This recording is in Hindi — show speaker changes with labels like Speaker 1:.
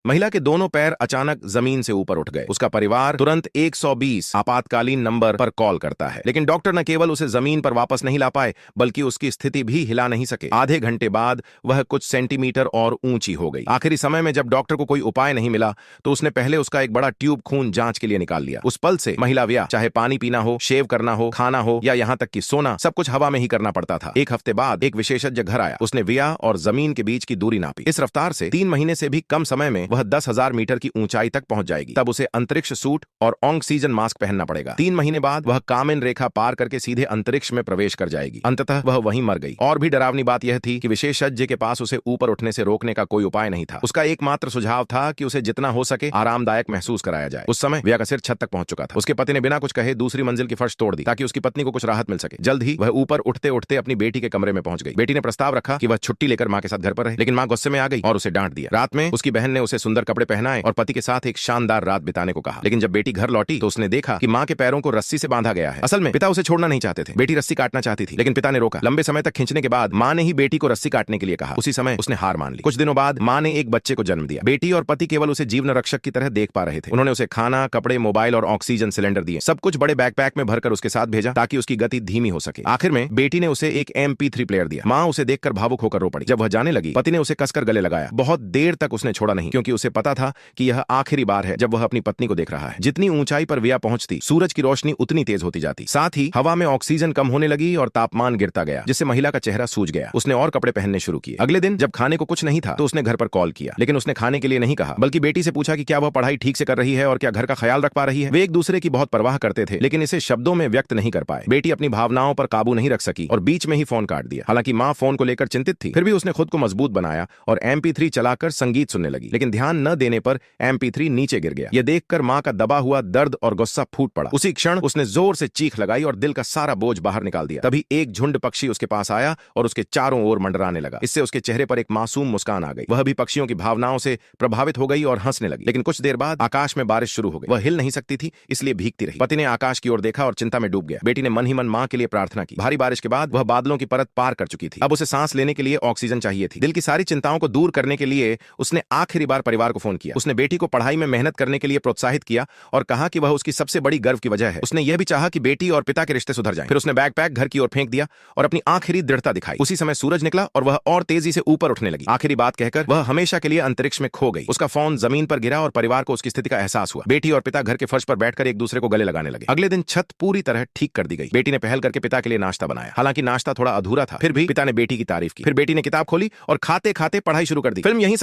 Speaker 1: महिला के दोनों पैर अचानक जमीन से ऊपर उठ गए। उसका परिवार तुरंत 120 आपातकालीन नंबर पर कॉल करता है, लेकिन डॉक्टर न केवल उसे जमीन पर वापस नहीं ला पाए बल्कि उसकी स्थिति भी हिला नहीं सके। आधे घंटे बाद वह कुछ सेंटीमीटर और ऊंची हो गई। आखिरी समय में जब डॉक्टर को कोई उपाय नहीं मिला तो उसने पहले उसका एक बड़ा ट्यूब खून जांच के लिए निकाल लिया। उस पल से महिला व्या चाहे पानी पीना हो, शेव करना हो, खाना हो या यहाँ तक कि सोना, सब कुछ हवा में ही करना पड़ता था। एक हफ्ते बाद एक विशेषज्ञ घर आया। उसने व्या और जमीन के बीच की दूरी नापी। इस रफ्तार से 3 महीने से भी कम समय में वह 10,000 मीटर की ऊंचाई तक पहुंच जाएगी। तब उसे अंतरिक्ष सूट और ऑक्सीजन मास्क पहनना पड़ेगा। 3 महीने बाद वह कामिन रेखा पार करके सीधे अंतरिक्ष में प्रवेश कर जाएगी। अंततः वह वहीं मर गई। और भी डरावनी बात यह थी कि विशेषज्ञ के पास उसे ऊपर उठने से रोकने का कोई उपाय नहीं था। उसका एकमात्र सुझाव था कि उसे जितना हो सके आरामदायक महसूस कराया जाए। उस समय व्या का सिर छत तक पहुंच चुका था। उसके पति ने बिना कुछ कहे दूसरी मंजिल की फर्श तोड़ दी ताकि उसकी पत्नी को कुछ राहत मिल सके। जल्द ही वह ऊपर उठते उठते अपनी बेटी के कमरे में पहुंच गई। बेटी ने प्रस्ताव रखा कि वह छुट्टी लेकर मां के साथ घर पर रहे, लेकिन मां गुस्से में आ गई और उसे डांट दिया। रात में उसकी बहन ने उसे सुंदर कपड़े पहनाए और पति के साथ एक शानदार रात बिताने को कहा। लेकिन जब बेटी घर लौटी तो उसने देखा कि मां के पैरों को रस्सी से बांधा गया है। असल में पिता उसे छोड़ना नहीं चाहते थे। बेटी रस्सी काटना चाहती थी, लेकिन पिता ने रोका। लंबे समय तक खींचने के बाद मां ने ही बेटी को रस्सी काटने के लिए कहा। उसी समय उसने हार मान ली। कुछ दिनों बाद मां ने एक बच्चे को जन्म दिया। बेटी और पति केवल उसे जीवन रक्षक की तरह देख पा रहे थे। उन्होंने उसे खाना, कपड़े, मोबाइल और ऑक्सीजन सिलेंडर दिए। सब कुछ बड़े बैकपैक में भरकर उसके साथ भेजा ताकि उसकी गति धीमी हो सके। आखिर में बेटी ने उसे एक MP3 प्लेयर दिया। मां उसे देखकर भावुक होकर रो पड़ी। जब वह जाने लगी, पति ने उसे कसकर गले लगाया। बहुत देर तक उसने छोड़ा नहीं, क्योंकि उसे पता था कि यह आखिरी बार है जब वह अपनी पत्नी को देख रहा है। जितनी ऊंचाई पर व्या पहुंचती, सूरज की रोशनी उतनी तेज होती जाती। साथ ही हवा में ऑक्सीजन कम होने लगी और तापमान गिरता गया, जिससे महिला का चेहरा सूज गया। उसने और कपड़े पहनने शुरू किए। अगले दिन जब खाने को कुछ नहीं था तो उसने घर पर कॉल किया, लेकिन उसने खाने के लिए नहीं कहा, बल्कि बेटी से पूछा कि क्या वह पढ़ाई ठीक से कर रही है और क्या घर का ख्याल रख पा रही है। वे एक दूसरे की बहुत परवाह करते थे, लेकिन इसे शब्दों में व्यक्त नहीं कर पाए। बेटी अपनी भावनाओं पर काबू नहीं रख सकी और बीच में ही फोन काट दिया। हालांकि मां फोन को लेकर चिंतित थी, फिर भी उसने खुद को मजबूत बनाया और MP3 चलाकर संगीत सुनने लगी। लेकिन ध्यान न देने पर MP3 नीचे गिर गया। यह देखकर मां का दबा हुआ दर्द और गुस्सा फूट पड़ा। उसी क्षण उसने जोर से चीख लगाई और दिल का सारा बोझ बाहर निकाल दिया। तभी एक झुंड पक्षी उसके पास आया और उसके चारों ओर मंडराने लगा। इससे उसके चेहरे पर एक मासूम मुस्कान आ गई। वह भी पक्षियों की भावनाओं से प्रभावित हो गई और हंसने लगी। लेकिन कुछ देर बाद आकाश में बारिश शुरू हो गई। वह हिल नहीं सकती थी, इसलिए भीगती रही। पति ने आकाश की ओर देखा और चिंता में डूब गया। बेटी ने मन ही मन मां के लिए प्रार्थना की। भारी बारिश के बाद वह बादलों की परत पार कर चुकी थी। अब उसे सांस लेने के लिए ऑक्सीजन चाहिए थी। दिल की सारी चिंताओं को दूर करने के लिए उसने आखिरी बार परिवार को फोन किया। उसने बेटी को पढ़ाई में मेहनत करने के लिए प्रोत्साहित किया और कहा कि वह उसकी सबसे बड़ी गर्व की वजह है। उसने यह भी चाहा कि बेटी और पिता के रिश्ते सुधर जाएं। फिर उसने बैकपैक घर की ओर फेंक दिया और अपनी आखिरी दृढ़ता दिखाई। उसी समय सूरज निकला और वह और तेजी से ऊपर उठने लगी। आखिरी बात कहकर वह हमेशा के लिए अंतरिक्ष में खो गई। उसका फोन जमीन पर गिरा और परिवार को उसकी स्थिति का एहसास हुआ। बेटी और पिता घर के फर्श पर बैठकर एक दूसरे को गले लगाने लगे। अगले दिन छत पूरी तरह ठीक कर दी गई। बेटी ने पहल करके पिता के लिए नाश्ता बनाया। हालांकि नाश्ता थोड़ा अधूरा था, फिर भी पिता ने बेटी की तारीफ की। फिर बेटी ने किताब खोली और खाते खाते पढ़ाई शुरू कर दी। फिल्म यहीं